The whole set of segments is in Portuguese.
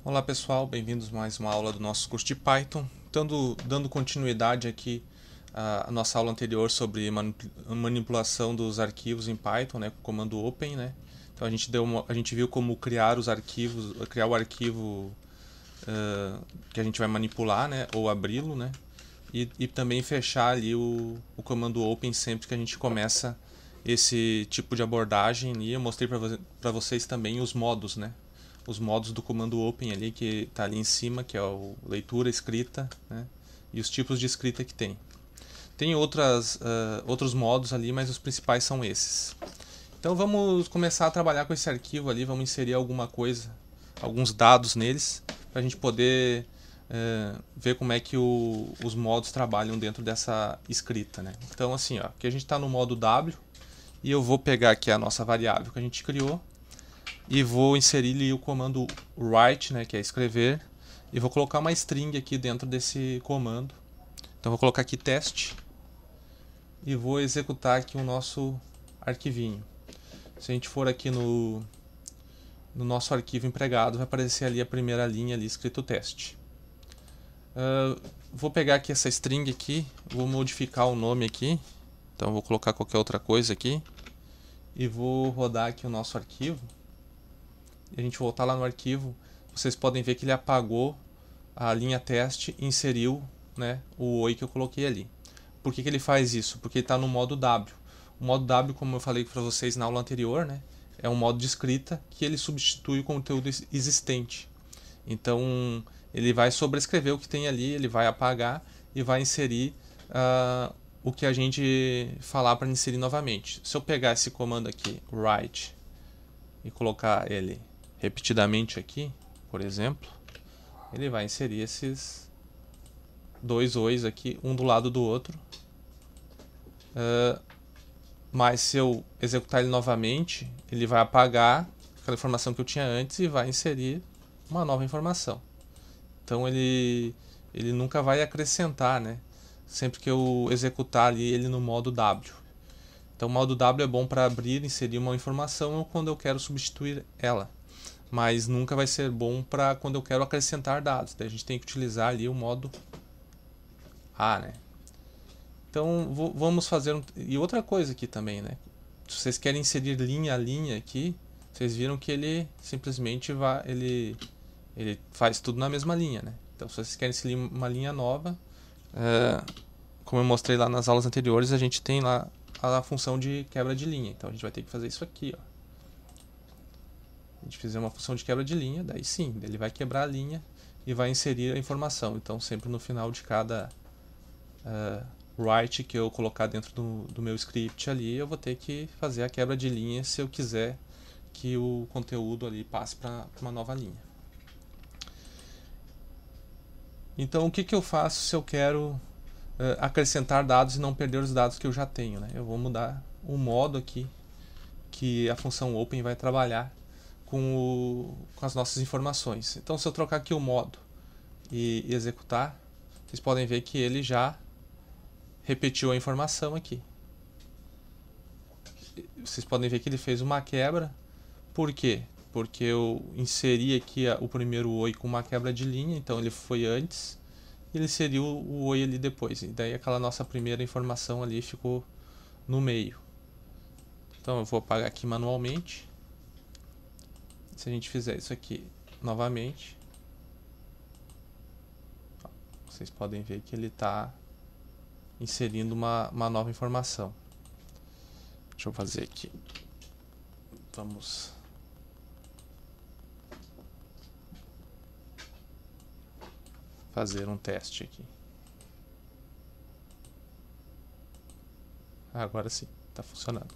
Olá pessoal, bem-vindos a mais uma aula do nosso curso de Python. Dando continuidade aqui à nossa aula anterior sobre manipulação dos arquivos em Python, né, com o comando open, né. Então a gente viu como criar os arquivos, criar o arquivo que a gente vai manipular, né, ou abri-lo, né, e também fechar ali o comando open sempre que a gente começa esse tipo de abordagem. E eu mostrei para vocês também os modos, né, os modos do comando open ali, que está ali em cima, que é o leitura, escrita, né, e os tipos de escrita que tem. Tem outros modos ali, mas os principais são esses. Então vamos começar a trabalhar com esse arquivo ali, vamos inserir alguma coisa, alguns dados neles, para a gente poder ver como é que os modos trabalham dentro dessa escrita, né? Então assim, ó, aqui a gente está no modo W, e eu vou pegar aqui a nossa variável que a gente criou, e vou inserir ali o comando write, né, que é escrever, e vou colocar uma string aqui dentro desse comando. Então vou colocar aqui teste e vou executar aqui o nosso arquivinho. Se a gente for aqui no nosso arquivo empregado, vai aparecer ali a primeira linha ali escrito teste. Vou pegar aqui essa string aqui, vou modificar o nome aqui, então vou colocar qualquer outra coisa aqui e vou rodar aqui o nosso arquivo. E a gente voltar lá no arquivo, vocês podem ver que ele apagou a linha teste e inseriu, né, o oi que eu coloquei ali. Por que ele faz isso? Porque ele está no modo W. O modo W, como eu falei para vocês na aula anterior, né, é um modo de escrita que ele substitui o conteúdo existente. Então ele vai sobrescrever o que tem ali, ele vai apagar e vai inserir o que a gente falar para inserir novamente. Se eu pegar esse comando aqui, write, e colocar ele repetidamente aqui, por exemplo, ele vai inserir esses dois ois aqui, um do lado do outro. Mas se eu executar ele novamente, ele vai apagar aquela informação que eu tinha antes e vai inserir uma nova informação. Então ele nunca vai acrescentar, né, sempre que eu executar ali ele no modo W. Então o modo W é bom para abrir e inserir uma informação ou quando eu quero substituir ela, mas nunca vai ser bom para quando eu quero acrescentar dados. Daí a gente tem que utilizar ali o modo A, né? Então vamos fazer e outra coisa aqui também, né? Se vocês querem inserir linha a linha aqui, vocês viram que ele simplesmente ele faz tudo na mesma linha, né? Então se vocês querem inserir uma linha nova, como eu mostrei lá nas aulas anteriores, a gente tem lá a função de quebra de linha. Então a gente vai ter que fazer isso aqui, ó. A gente fizer uma função de quebra de linha, daí sim, ele vai quebrar a linha e vai inserir a informação. Então sempre no final de cada write que eu colocar dentro do meu script ali, eu vou ter que fazer a quebra de linha se eu quiser que o conteúdo ali passe para uma nova linha. Então o que eu faço se eu quero acrescentar dados e não perder os dados que eu já tenho, né? Eu vou mudar o modo aqui que a função open vai trabalhar com as nossas informações. Então se eu trocar aqui o modo e executar, vocês podem ver que ele já repetiu a informação aqui. Vocês podem ver que ele fez uma quebra. Por quê? Porque eu inseri aqui o primeiro oi com uma quebra de linha, então ele foi antes, e ele inseriu o oi ali depois. E daí aquela nossa primeira informação ali ficou no meio. Então eu vou apagar aqui manualmente. Se a gente fizer isso aqui novamente, vocês podem ver que ele está inserindo uma nova informação. Deixa eu fazer aqui. Vamos fazer um teste aqui. Agora sim, está funcionando.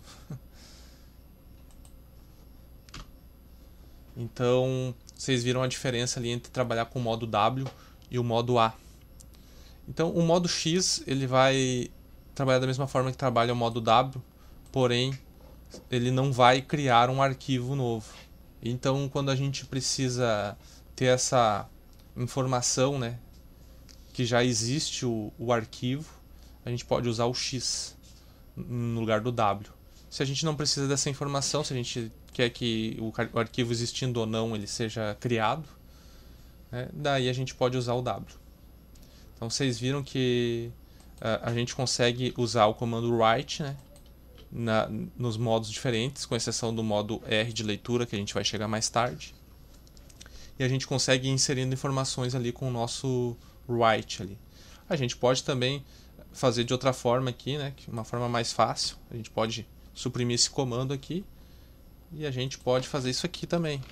Então, vocês viram a diferença ali entre trabalhar com o modo W e o modo A. Então, o modo X ele vai trabalhar da mesma forma que trabalha o modo W, porém, ele não vai criar um arquivo novo. Então, quando a gente precisa ter essa informação, né, que já existe o arquivo, a gente pode usar o X no lugar do W. Se a gente não precisa dessa informação, se a gente quer que o arquivo existindo ou não ele seja criado, né? Daí a gente pode usar o W. Então vocês viram que a gente consegue usar o comando write, né, nos modos diferentes, com exceção do modo R de leitura, que a gente vai chegar mais tarde. E a gente consegue ir inserindo informações ali com o nosso write ali. A gente pode também fazer de outra forma aqui, né, uma forma mais fácil. A gente pode suprimir esse comando aqui e a gente pode fazer isso aqui também,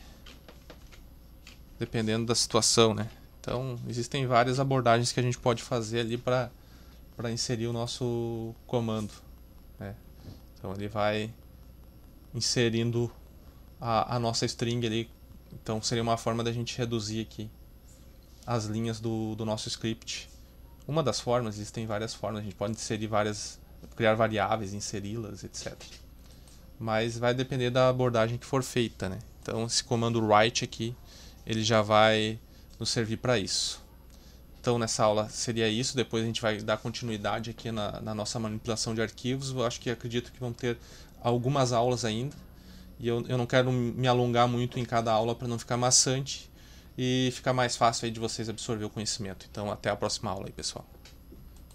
dependendo da situação, né? Então, existem várias abordagens que a gente pode fazer ali para inserir o nosso comando, né? Então, ele vai inserindo a nossa string ali. Então, seria uma forma da gente reduzir aqui as linhas do nosso script. Uma das formas, existem várias formas, a gente pode inserir criar variáveis, inseri-las, etc. Mas vai depender da abordagem que for feita, né? Então, esse comando write aqui, ele já vai nos servir para isso. Então, nessa aula seria isso. Depois a gente vai dar continuidade aqui na nossa manipulação de arquivos. Eu acredito que vão ter algumas aulas ainda. E eu não quero me alongar muito em cada aula para não ficar maçante e ficar mais fácil aí de vocês absorver o conhecimento. Então, até a próxima aula aí, pessoal.